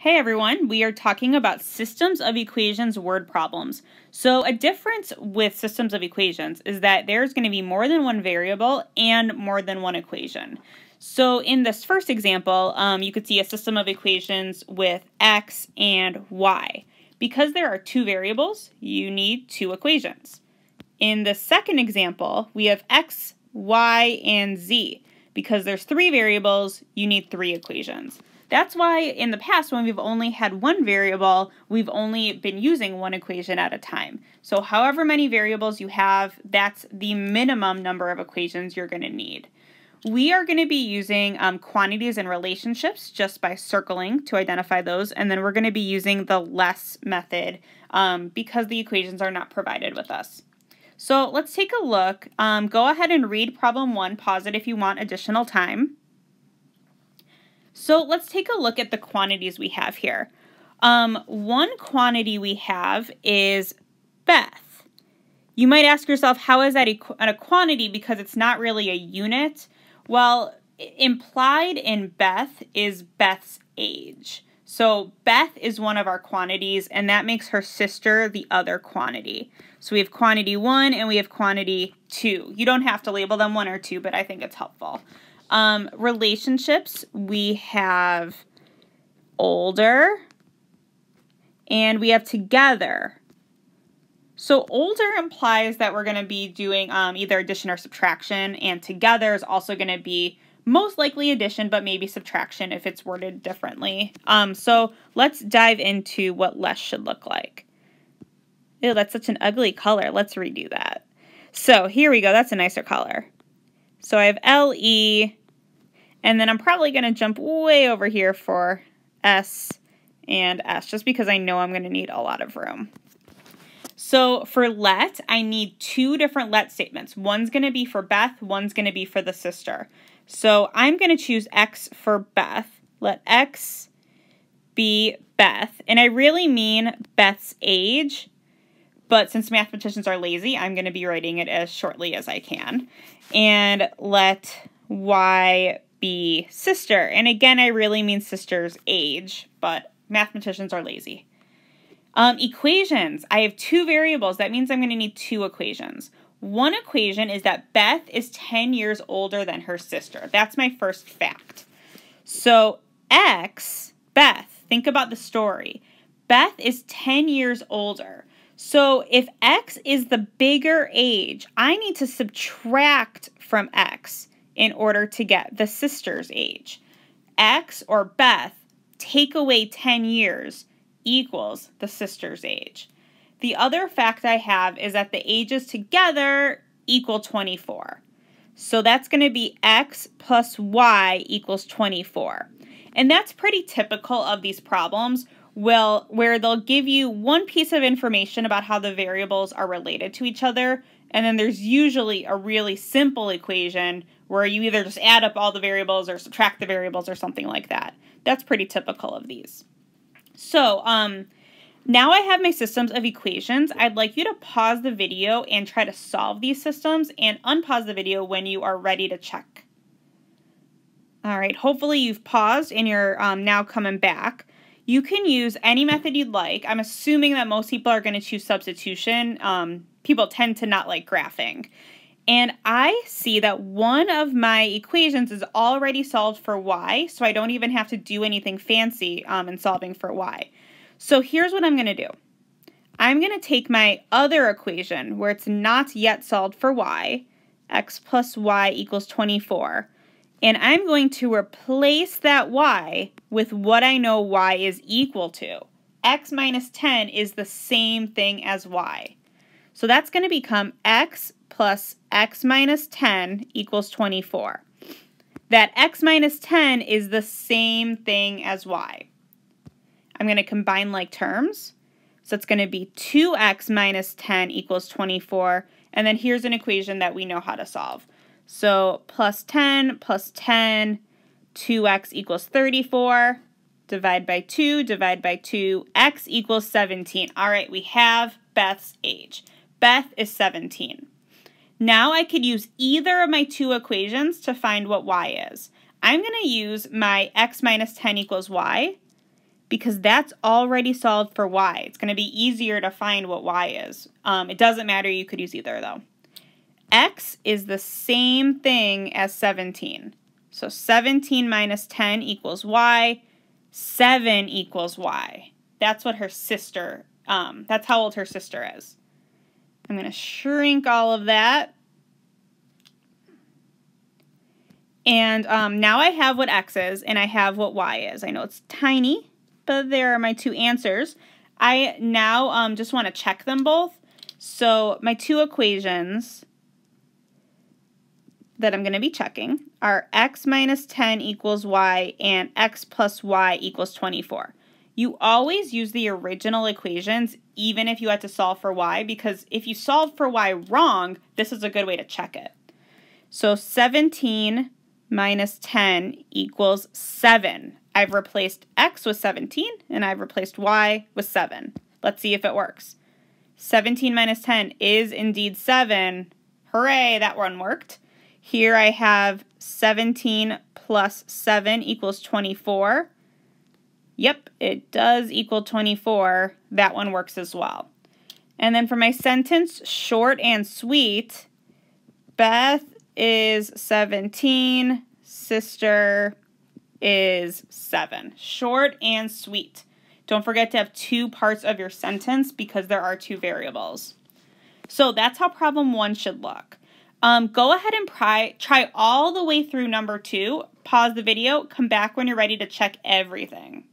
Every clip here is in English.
Hey everyone, we are talking about systems of equations word problems. So a difference with systems of equations is that there's going to be more than one variable and more than one equation. So in this first example, you could see a system of equations with x and y. Because there are two variables, you need two equations. In the second example, we have x, y, and z. Because there's three variables, you need three equations. That's why in the past, when we've only had one variable, we've only been using one equation at a time. So however many variables you have, that's the minimum number of equations you're going to need. We are going to be using quantities and relationships just by circling to identify those, and then we're going to be using the less method because the equations are not provided with us. So let's take a look. Go ahead and read problem 1, pause it if you want additional time. So let's take a look at the quantities we have here. One quantity we have is Beth. You might ask yourself, how is that a quantity because it's not really a unit? Well, implied in Beth is Beth's age. So Beth is one of our quantities, and that makes her sister the other quantity. So we have quantity 1 and we have quantity 2. You don't have to label them 1 or 2, but I think it's helpful. Relationships, we have older and we have together. So older implies that we're going to be doing either addition or subtraction, and together is also going to be most likely addition, but maybe subtraction if it's worded differently. So let's dive into what less should look like. Ew, that's such an ugly color. Let's redo that. So here we go. That's a nicer color. So I have LE, and then I'm probably going to jump way over here for S and S, just because I know I'm going to need a lot of room. So for let, I need two different let statements. One's going to be for Beth, one's going to be for the sister. So I'm going to choose X for Beth. Let X be Beth. And I really mean Beth's age, but since mathematicians are lazy, I'm going to be writing it as shortly as I can. And let Y be sister. And again, I really mean sister's age, but mathematicians are lazy. Equations. I have two variables. That means I'm going to need two equations. One equation is that Beth is 10 years older than her sister. That's my first fact. So X, Beth, think about the story. Beth is 10 years older. So if X is the bigger age, I need to subtract from X in order to get the sister's age. X, or Beth, take away 10 years equals the sister's age. The other fact I have is that the ages together equal 24. So that's going to be X plus Y equals 24. And that's pretty typical of these problems, where they'll give you one piece of information about how the variables are related to each other, and then there's usually a really simple equation where you either just add up all the variables or subtract the variables or something like that. That's pretty typical of these. So now I have my systems of equations. I'd like you to pause the video and try to solve these systems, and unpause the video when you are ready to check. All right, hopefully you've paused and you're now coming back. You can use any method you'd like. I'm assuming that most people are going to choose substitution. People tend to not like graphing. And I see that one of my equations is already solved for y, so I don't even have to do anything fancy in solving for y. So here's what I'm going to do. I'm going to take my other equation where it's not yet solved for y, x plus y equals 24, and I'm going to replace that y with what I know y is equal to. X minus 10 is the same thing as y. So that's going to become x plus x minus 10 equals 24. That x minus 10 is the same thing as y. I'm going to combine like terms. So it's going to be 2x minus 10 equals 24. And then here's an equation that we know how to solve. So plus 10, 2x equals 34. Divide by 2, x equals 17. All right, we have Beth's age. Beth is 17. Now I could use either of my two equations to find what y is. I'm going to use my x minus 10 equals y, because that's already solved for y. It's going to be easier to find what y is. It doesn't matter. You could use either, though. X is the same thing as 17. So 17 minus 10 equals y. 7 equals y. That's what her sister, that's how old her sister is. I'm going to shrink all of that. And now I have what x is, and I have what y is. I know it's tiny, but there are my two answers. I now just want to check them both. So my two equations that I'm going to be checking are x minus 10 equals y and x plus y equals 24. You always use the original equations even if you had to solve for y, because if you solve for y wrong, this is a good way to check it. So 17 minus 10 equals 7. I've replaced x with 17 and I've replaced y with 7. Let's see if it works. 17 minus 10 is indeed 7. Hooray, that one worked. Here I have 17 plus 7 equals 24. Yep, it does equal 24. That one works as well. And then for my sentence, short and sweet, Beth is 17, sister is 7. Short and sweet. Don't forget to have two parts of your sentence because there are two variables. So that's how problem 1 should look. Go ahead and try all the way through number 2. Pause the video. Come back when you're ready to check everything.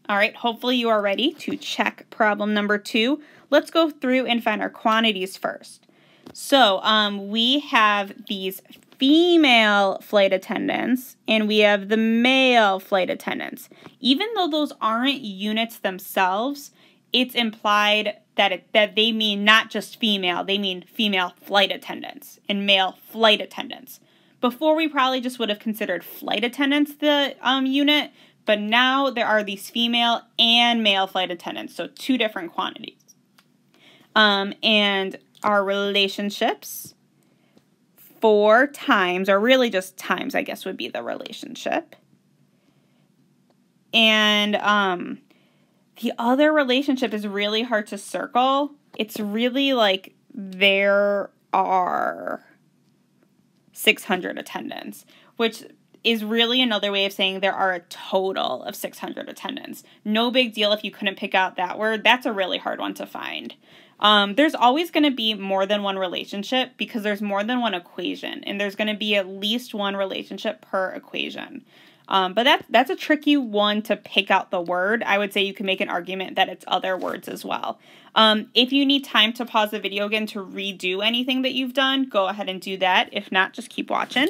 All right, hopefully you are ready to check problem number 2. Let's go through and find our quantities first. So we have these female flight attendants and we have the male flight attendants. Even though those aren't units themselves, it's implied that they mean not just female, they mean female flight attendants and male flight attendants. Before we probably just would have considered flight attendants the unit, but now there are these female and male flight attendants, so two different quantities. And our relationships, 4 times, or really just times, I guess, would be the relationship. And the other relationship is really hard to circle. It's really like there are 600 attendants, which is really another way of saying there are a total of 600 attendants. No big deal if you couldn't pick out that word. That's a really hard one to find. There's always going to be more than one relationship because there's more than one equation, and there's going to be at least one relationship per equation. But that's a tricky one to pick out the word. I would say you can make an argument that it's other words as well. If you need time to pause the video again to redo anything that you've done, go ahead and do that. If not, just keep watching.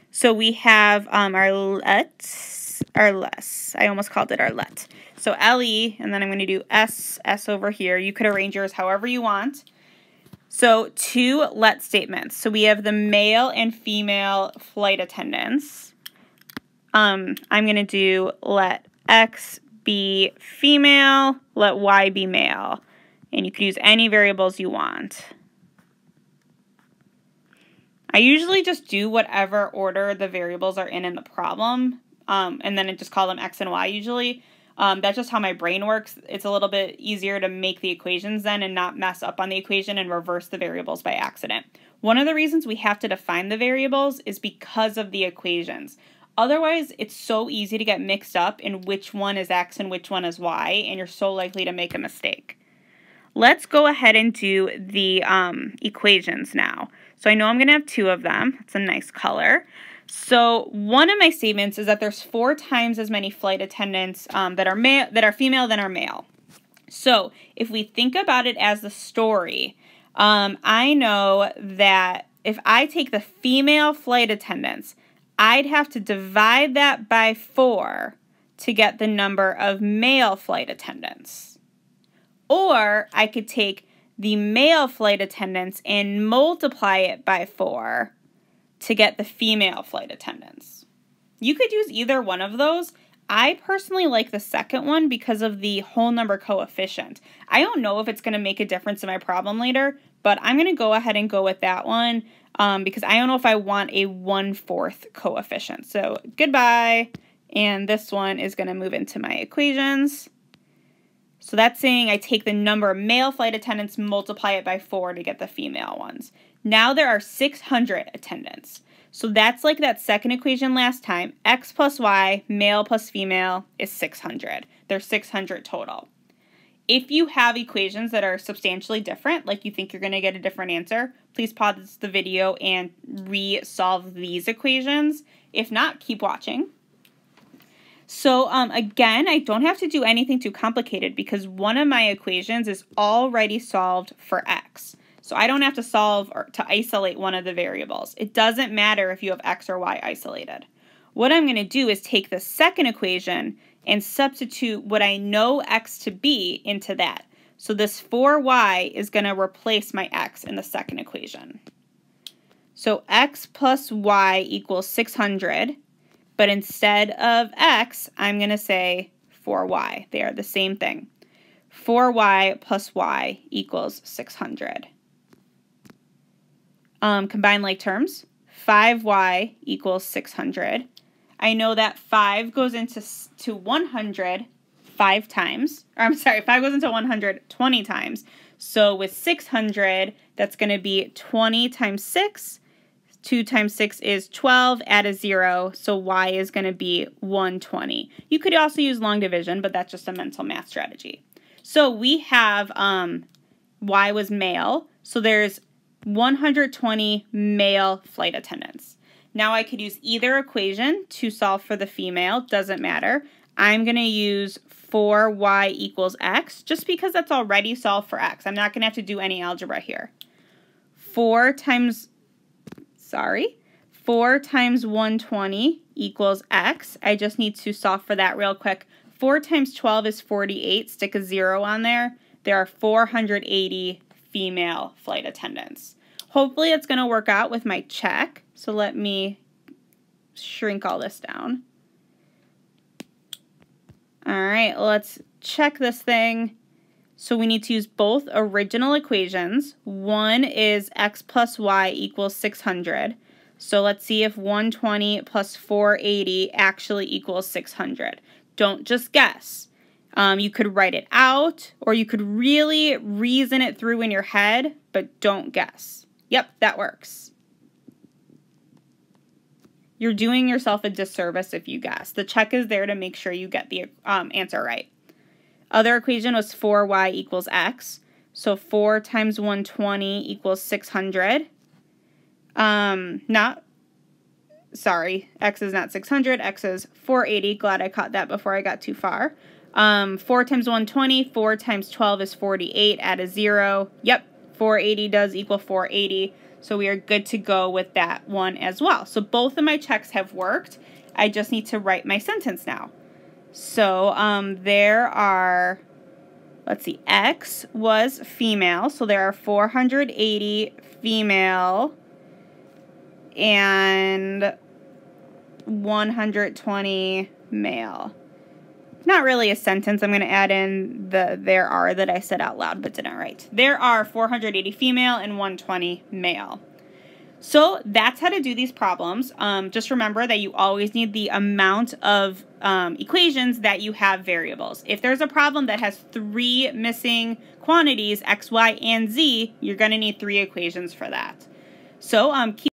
So we have our less. I almost called it our let. So LE, and then I'm going to do S over here. You could arrange yours however you want. So 2 let statements. So we have the male and female flight attendants. I'm going to do let X be female, let Y be male. And you could use any variables you want. I usually just do whatever order the variables are in the problem, and then I just call them X and Y usually. That's just how my brain works. It's a little bit easier to make the equations then and not mess up on the equation and reverse the variables by accident. One of the reasons we have to define the variables is because of the equations. Otherwise, it's so easy to get mixed up in which one is X and which one is Y, and you're so likely to make a mistake. Let's go ahead and do the equations now. So I know I'm going to have 2 of them. It's a nice color. So one of my statements is that there's 4 times as many flight attendants that are female than are male. So if we think about it as the story, I know that if I take the female flight attendants, I'd have to divide that by 4 to get the number of male flight attendants. Or I could take the male flight attendants and multiply it by 4 to get the female flight attendants. You could use either one of those. I personally like the second one because of the whole number coefficient. I don't know if it's going to make a difference in my problem later, but I'm going to go ahead and go with that one because I don't know if I want a 1/4 coefficient. So goodbye. and this one is going to move into my equations. So that's saying I take the number of male flight attendants, multiply it by 4 to get the female ones. Now there are 600 attendants. So that's like that second equation last time. X plus Y, male plus female, is 600. There's 600 total. If you have equations that are substantially different, like you think you're going to get a different answer, please pause the video and re-solve these equations. If not, keep watching. So again, I don't have to do anything too complicated because one of my equations is already solved for X. So I don't have to solve or to isolate one of the variables. It doesn't matter if you have X or Y isolated. What I'm going to do is take the second equation and substitute what I know X to be into that. So this 4Y is going to replace my X in the second equation. So X plus Y equals 600, but instead of X, I'm going to say 4Y. They are the same thing. 4Y plus Y equals 600. Combine like terms. 5Y equals 600. I know that 5 goes into 100 5 times. Or I'm sorry, 5 goes into 100 20 times. So with 600, that's going to be 20 times 6. 2 times 6 is 12. Add a 0. So Y is going to be 120. You could also use long division, but that's just a mental math strategy. So we have Y was male. So there's 120 male flight attendants. Now I could use either equation to solve for the female, doesn't matter. I'm going to use 4Y equals X just because that's already solved for X. I'm not going to have to do any algebra here. 4 times 120 equals X. I just need to solve for that real quick. 4 times 12 is 48. Stick a 0 on there. There are 480 female flight attendants. Hopefully it's going to work out with my check. So let me shrink all this down. All right, let's check this thing. So we need to use both original equations. One is X plus Y equals 600. So let's see if 120 plus 480 actually equals 600. Don't just guess. You could write it out, or you could really reason it through in your head, but don't guess. Yep, that works. You're doing yourself a disservice if you guess. The check is there to make sure you get the answer right. Other equation was 4Y equals X. So 4 times 120 equals 600. X is not 600. X is 480. Glad I caught that before I got too far. 4 times 120, 4 times 12 is 48. Add a 0. Yep, 480 does equal 480. So we are good to go with that one as well. So both of my checks have worked. I just need to write my sentence now. So there are, let's see, X was female. So there are 480 female and 120 male. Not really a sentence. I'm going to add in the there are that I said out loud but didn't write. There are 480 female and 120 male. So that's how to do these problems. Just remember that you always need the amount of equations that you have variables. If there's a problem that has 3 missing quantities, X, Y, and Z, you're going to need 3 equations for that. So keep